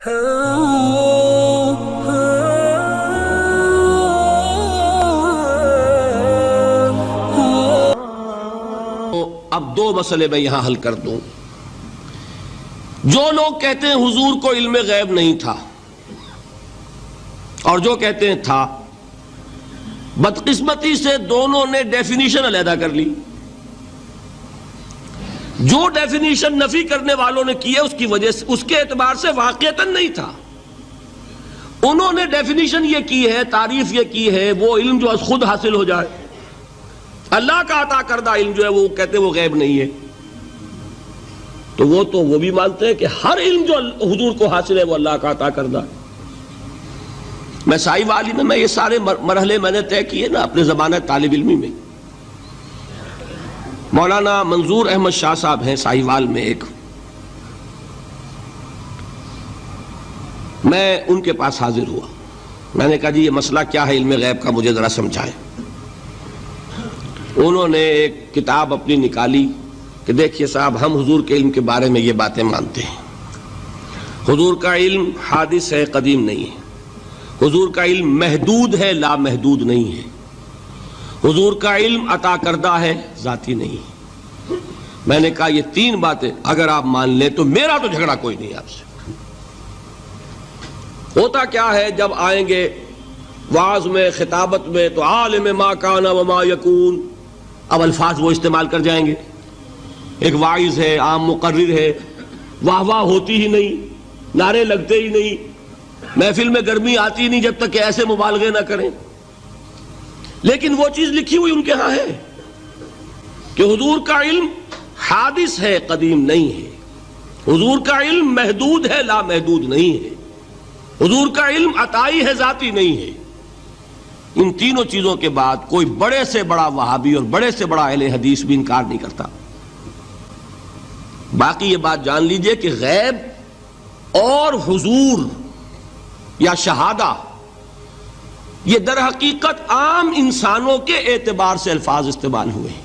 اب دو مسئلے میں یہاں حل کر دوں. جو لوگ کہتے ہیں حضور کو علم غیب نہیں تھا اور جو کہتے ہیں تھا، بدقسمتی سے دونوں نے ڈیفینیشن علیحدہ کر لی. جو ڈیفینیشن نفی کرنے والوں نے کی ہے اس کی وجہ سے، اس کے اعتبار سے واقعتاً نہیں تھا. انہوں نے ڈیفینیشن یہ کی ہے، تعریف یہ کی ہے، وہ علم جو خود حاصل ہو جائے. اللہ کا عطا کردہ علم جو ہے وہ کہتے ہیں وہ غیب نہیں ہے. تو وہ بھی مانتے ہیں کہ ہر علم جو حضور کو حاصل ہے وہ اللہ کا عطا کردہ ہے. میں سائی والی میں یہ سارے مرحلے میں نے طے کیے نا اپنے زمانہ طالب علمی میں. مولانا منظور احمد شاہ صاحب ہیں سائی وال میں ایک، میں ان کے پاس حاضر ہوا. میں نے کہا جی یہ مسئلہ کیا ہے علم غیب کا، مجھے ذرا سمجھائیں. انہوں نے ایک کتاب اپنی نکالی کہ دیکھیے صاحب، ہم حضور کے علم کے بارے میں یہ باتیں مانتے ہیں. حضور کا علم حادث ہے، قدیم نہیں ہے. حضور کا علم محدود ہے، لا محدود نہیں ہے. حضور کا علم عطا کردہ ہے، ذاتی نہیں ہے. میں نے کہا یہ تین باتیں اگر آپ مان لیں تو میرا تو جھگڑا کوئی نہیں آپ سے. ہوتا کیا ہے جب آئیں گے وعظ میں، خطابت میں، تو عالم ما کان وما یکون، اب الفاظ وہ استعمال کر جائیں گے. ایک واعظ ہے، عام مقرر ہے، واہ واہ ہوتی ہی نہیں، نعرے لگتے ہی نہیں، محفل میں گرمی آتی نہیں جب تک کہ ایسے مبالغے نہ کریں. لیکن وہ چیز لکھی ہوئی ان کے ہاں ہے کہ حضور کا علم حادث ہے، قدیم نہیں ہے. حضور کا علم محدود ہے، لا محدود نہیں ہے. حضور کا علم عطائی ہے، ذاتی نہیں ہے. ان تینوں چیزوں کے بعد کوئی بڑے سے بڑا وہابی اور بڑے سے بڑا اہل حدیث بھی انکار نہیں کرتا. باقی یہ بات جان لیجئے کہ غیب اور حضور یا شہادہ یہ در حقیقت عام انسانوں کے اعتبار سے الفاظ استعمال ہوئے ہیں.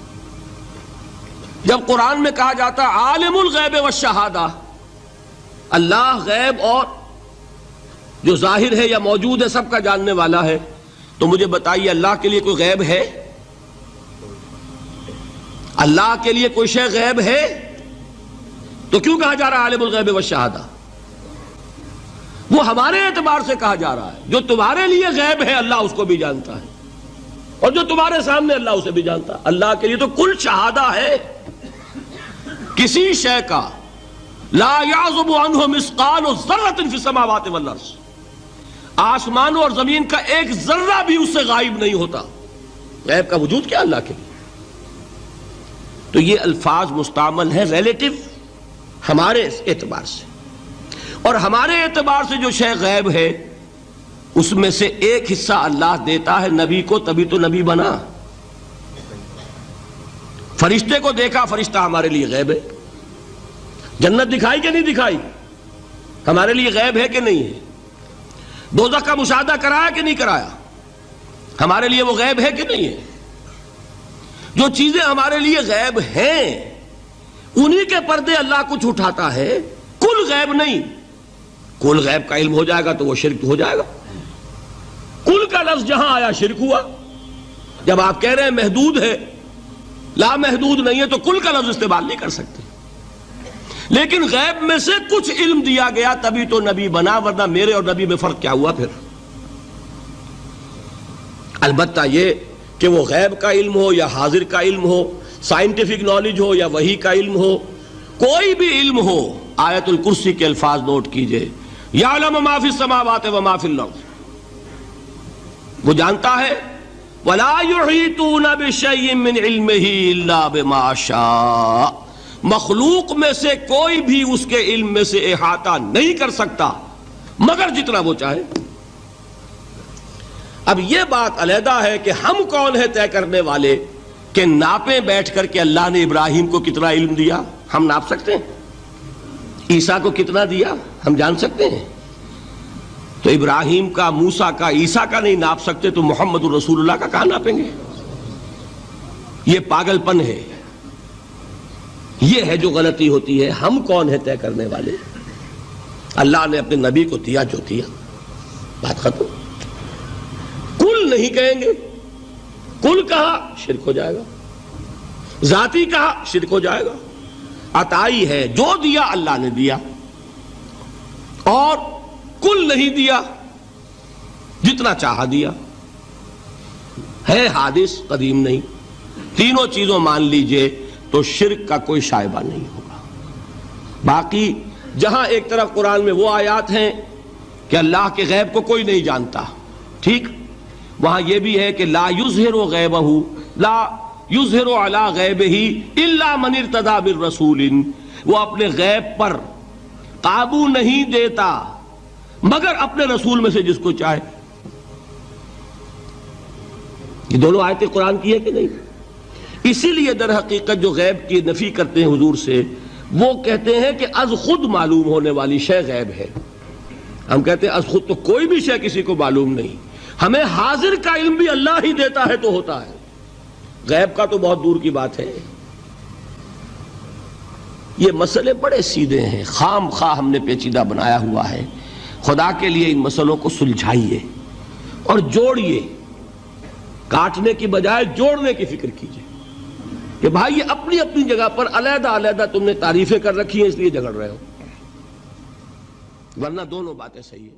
جب قرآن میں کہا جاتا عالم الغیب والشہادہ، اللہ غیب اور جو ظاہر ہے یا موجود ہے سب کا جاننے والا ہے، تو مجھے بتائیے اللہ کے لیے کوئی غیب ہے؟ اللہ کے لیے کوئی شے غیب ہے؟ تو کیوں کہا جا رہا ہے عالم الغیب والشہادہ؟ وہ ہمارے اعتبار سے کہا جا رہا ہے. جو تمہارے لیے غیب ہے اللہ اس کو بھی جانتا ہے، اور جو تمہارے سامنے اللہ اسے بھی جانتا ہے. اللہ کے لیے تو کل شہادہ ہے. کسی شے کا لا یعزب عنہ مثقال ذرۃ فی السماوات والارض، آسمانوں اور زمین کا ایک ذرہ بھی اس سے غائب نہیں ہوتا. غیب کا وجود کیا اللہ کے لیے؟ تو یہ الفاظ مستعمل ہیں ریلیٹو ہمارے اعتبار سے، اور ہمارے اعتبار سے جو شے غیب ہے اس میں سے ایک حصہ اللہ دیتا ہے نبی کو، تبھی تو نبی بنا. فرشتے کو دیکھا، فرشتہ ہمارے لیے غیب ہے. جنت دکھائی کہ نہیں دکھائی، ہمارے لیے غیب ہے کہ نہیں ہے. دوزخ کا مشاہدہ کرایا کہ نہیں کرایا، ہمارے لیے وہ غیب ہے کہ نہیں ہے. جو چیزیں ہمارے لیے غیب ہیں انہی کے پردے اللہ کچھ اٹھاتا ہے. کل غیب نہیں. کل غیب کا علم ہو جائے گا تو وہ شرک ہو جائے گا. کل کا لفظ جہاں آیا شرک ہوا. جب آپ کہہ رہے ہیں محدود ہے، لا محدود نہیں ہے، تو کل کا لفظ استعمال نہیں کر سکتے. لیکن غیب میں سے کچھ علم دیا گیا تبھی تو نبی بنا، ورنہ میرے اور نبی میں فرق کیا ہوا پھر؟ البتہ یہ کہ وہ غیب کا علم ہو یا حاضر کا علم ہو، سائنٹیفک نالج ہو یا وحی کا علم ہو، کوئی بھی علم ہو، آیت الکرسی کے الفاظ نوٹ کیجئے، یعلم ما فی السماوات وما فی الارض، وہ جانتا ہے. ولا یحیطون بشیء من علمہ الا بما شاء، مخلوق میں سے کوئی بھی اس کے علم میں سے احاطہ نہیں کر سکتا مگر جتنا وہ چاہے. اب یہ بات علیحدہ ہے کہ ہم کون ہے طے کرنے والے کہ ناپیں بیٹھ کر کہ اللہ نے ابراہیم کو کتنا علم دیا. ہم ناپ سکتے ہیں؟ عیسیٰ کو کتنا دیا ہم جان سکتے ہیں؟ تو ابراہیم کا، موسیٰ کا، عیسیٰ کا نہیں ناپ سکتے تو محمد الرسول اللہ کا کہاں ناپیں گے؟ یہ پاگل پن ہے، یہ ہے جو غلطی ہوتی ہے. ہم کون ہے طے کرنے والے؟ اللہ نے اپنے نبی کو دیا جو دیا، بات ختم۔ کل نہیں کہیں گے، کل کہا شرک ہو جائے گا، ذاتی کہا شرک ہو جائے گا۔ عطائی ہے، جو دیا اللہ نے دیا، اور کل نہیں دیا، جتنا چاہا دیا، ہے حادث قدیم نہیں۔ تینوں چیزوں مان لیجئے تو شرک کا کوئی شائبہ نہیں ہوگا۔ باقی جہاں ایک طرف قرآن میں وہ آیات ہیں کہ اللہ کے غیب کو کوئی نہیں جانتا، ٹھیک، وہاں یہ بھی ہے کہ لا یظہر غیبہ، لا یظہر علی غیبہ الا من ارتضی بالرسول، وہ اپنے غیب پر قابو نہیں دیتا مگر اپنے رسول میں سے جس کو چاہے۔ یہ دونوں آیتیں قرآن کی ہے کہ نہیں؟ اسی لیے در حقیقت جو غیب کی نفی کرتے ہیں حضور سے، وہ کہتے ہیں کہ از خود معلوم ہونے والی شے غیب ہے۔ ہم کہتے ہیں از خود تو کوئی بھی شے کسی کو معلوم نہیں، ہمیں حاضر کا علم بھی اللہ ہی دیتا ہے تو ہوتا ہے، غیب کا تو بہت دور کی بات ہے۔ یہ مسئلے بڑے سیدھے ہیں، خام خواہ ہم نے پیچیدہ بنایا ہوا ہے۔ خدا کے لیے ان مسئلوں کو سلجھائیے اور جوڑیے، کاٹنے کی بجائے جوڑنے کی فکر کیجیے کہ بھائی یہ اپنی اپنی جگہ پر علیحدہ علیحدہ تم نے تعریفیں کر رکھی ہیں اس لیے جھگڑ رہے ہو، ورنہ دونوں باتیں صحیح ہیں۔